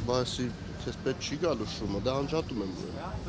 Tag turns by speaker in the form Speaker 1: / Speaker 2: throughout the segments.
Speaker 1: Բայց ես պետք չի գալու շումը, դա անջատում եմ ուրեմն։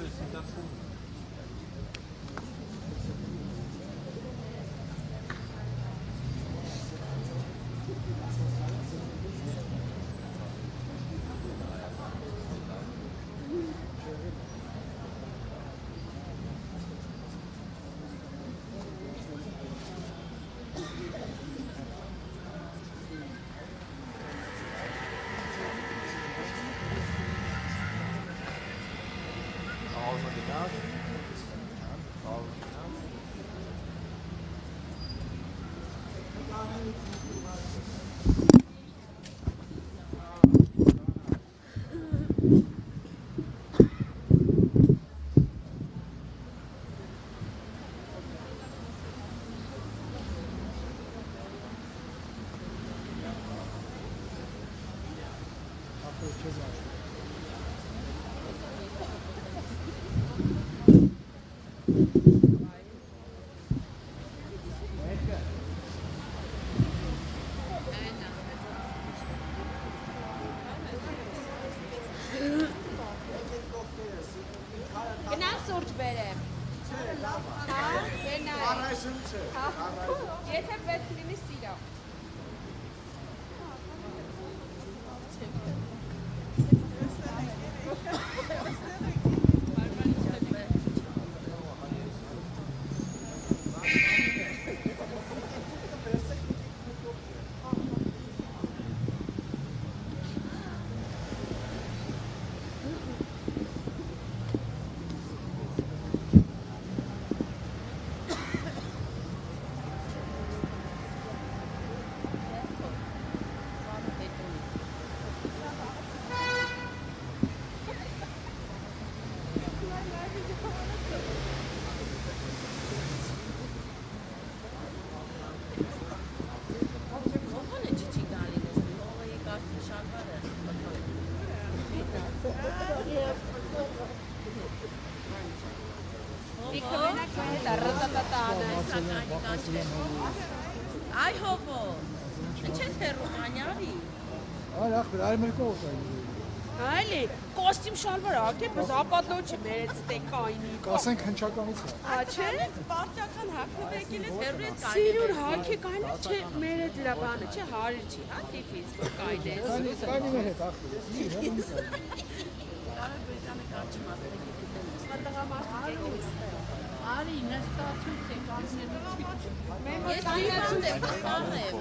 Speaker 2: Ay hopo. Ինչես հեռու մանյարի։
Speaker 3: Այլ ախպեր, այլ մեր կողս այլ։
Speaker 2: Այլի, կոստյում շալվար ակե, բս ապատլո չէ մերեց տեկայնի։
Speaker 3: Կասենք հնչականից է։
Speaker 2: Չէ, պարտական հակնով եկել ես հեռու ես կայնի։ Սիրուր հակե կայնի չէ, մերեց լավանը չէ, հարիր չի, հա տիպից, կայնի ես։
Speaker 3: Կայնի մեր հետ ախպեր։
Speaker 2: Արը բեզանը կաչում ասպեկ Արի, նստացույց է կանցնելուց Ես իրացուն է պստան եմ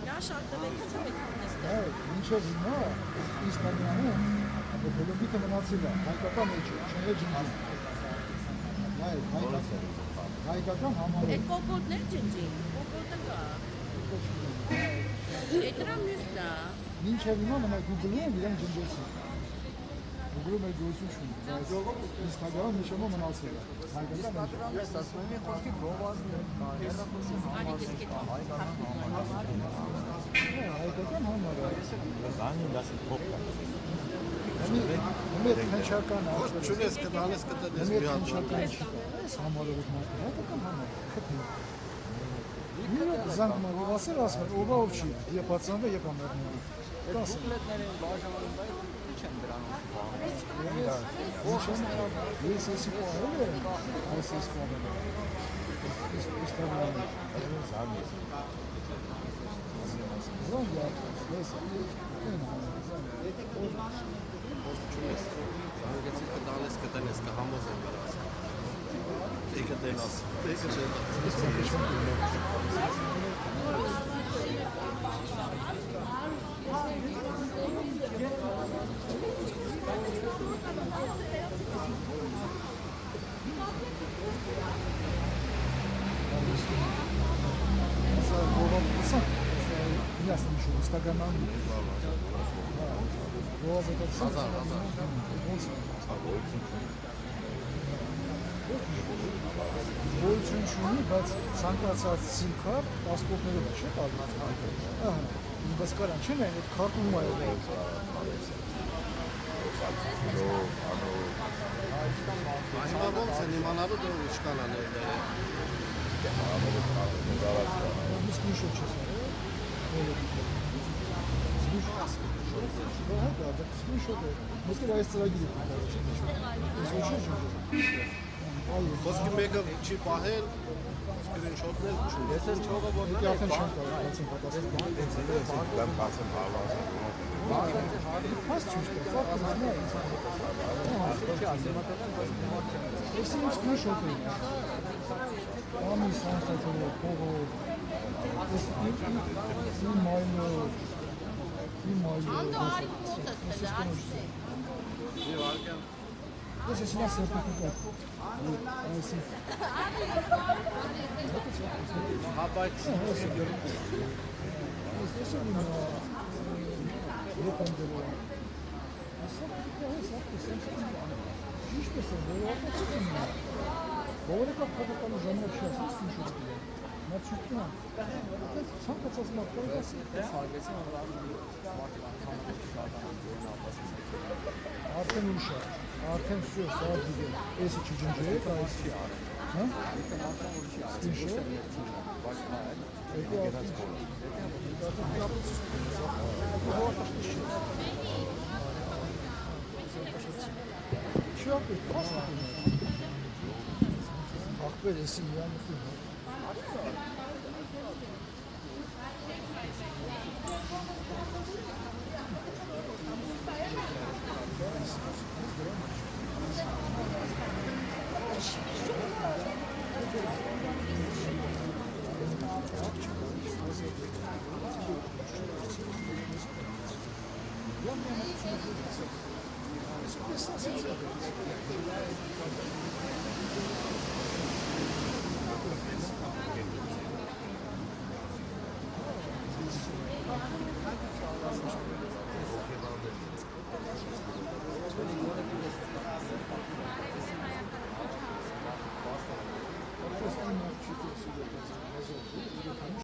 Speaker 2: Նա շարտվեք հաց եմ եք նստել
Speaker 3: Մինչև հիմա Իսպանիանում Կոլոմբիքը մնացել է, հայկական էջը, չնե ջնջին Հայկական համարը
Speaker 2: Էդ կոկոտներ ջնջին, կոկոտը կա Էդրա մյուսն է
Speaker 3: Մինչև հիմա մնա Գուգլում իրեն ջնջեցին Գուգլում էր գույություն շունի, բայց Ինստագրամը միշամա մնացել է
Speaker 4: Ինստագրամը ես ասում եմ, մի խոսքի գովազն է, հեռախոսի
Speaker 3: հայկական համարը
Speaker 4: Զանի դասի փոփ կա
Speaker 3: Մեր հնչական
Speaker 1: Ոչ չունես կնալես կտնես մի հատ
Speaker 3: Այս համարը որ մարդը, հայկական համարը, խտնի Միրը զանգ մագով ասել ասում, ով չի, եպ ածանվե, եպ ամերնի
Speaker 4: Bukletlerin bağışalarında içen bir an
Speaker 3: Есть если поняли, если поняли.
Speaker 1: Գեցի կտանես կտնես կհամոզ եմ վրաս։ Տեկը տենաս։ Տեկը
Speaker 3: Ясно, что Инстаграм. Вот этот Գոյություն չունի, բայց ցանկացած SIM card պասպորտներով չէ տալիս։ Ահա, բայց կարան չեն այն այդ քարտում է։
Speaker 1: Հիմա ոնց են իմանալու դու ինչ կան անել։
Speaker 3: Իսկ ինչ չէ։ Մոսկվա այս ծրագիրը։
Speaker 1: Ոսկի մեկը չի պահել, սկրինշոթներ չունի։
Speaker 4: Ես էլ չողը որն
Speaker 3: Դե արդեն չեմ կարող այցեն պատասխան։ Փաստ չուշտ, ֆակտը նա։ Ես ինչ նշոթ եմ։ Ամի սանսատորը, փողը։ Ես
Speaker 2: Անդո արի մոտս դրացի։
Speaker 3: This is not certificate. Արդեն ուշ է, արդեն всё, սա դիգե, էսի չջնջեք, այս չի արել, հա? Ինչ է? Չի ապի, պաստ է։ Ախպեր էսի միան ուխում, հա?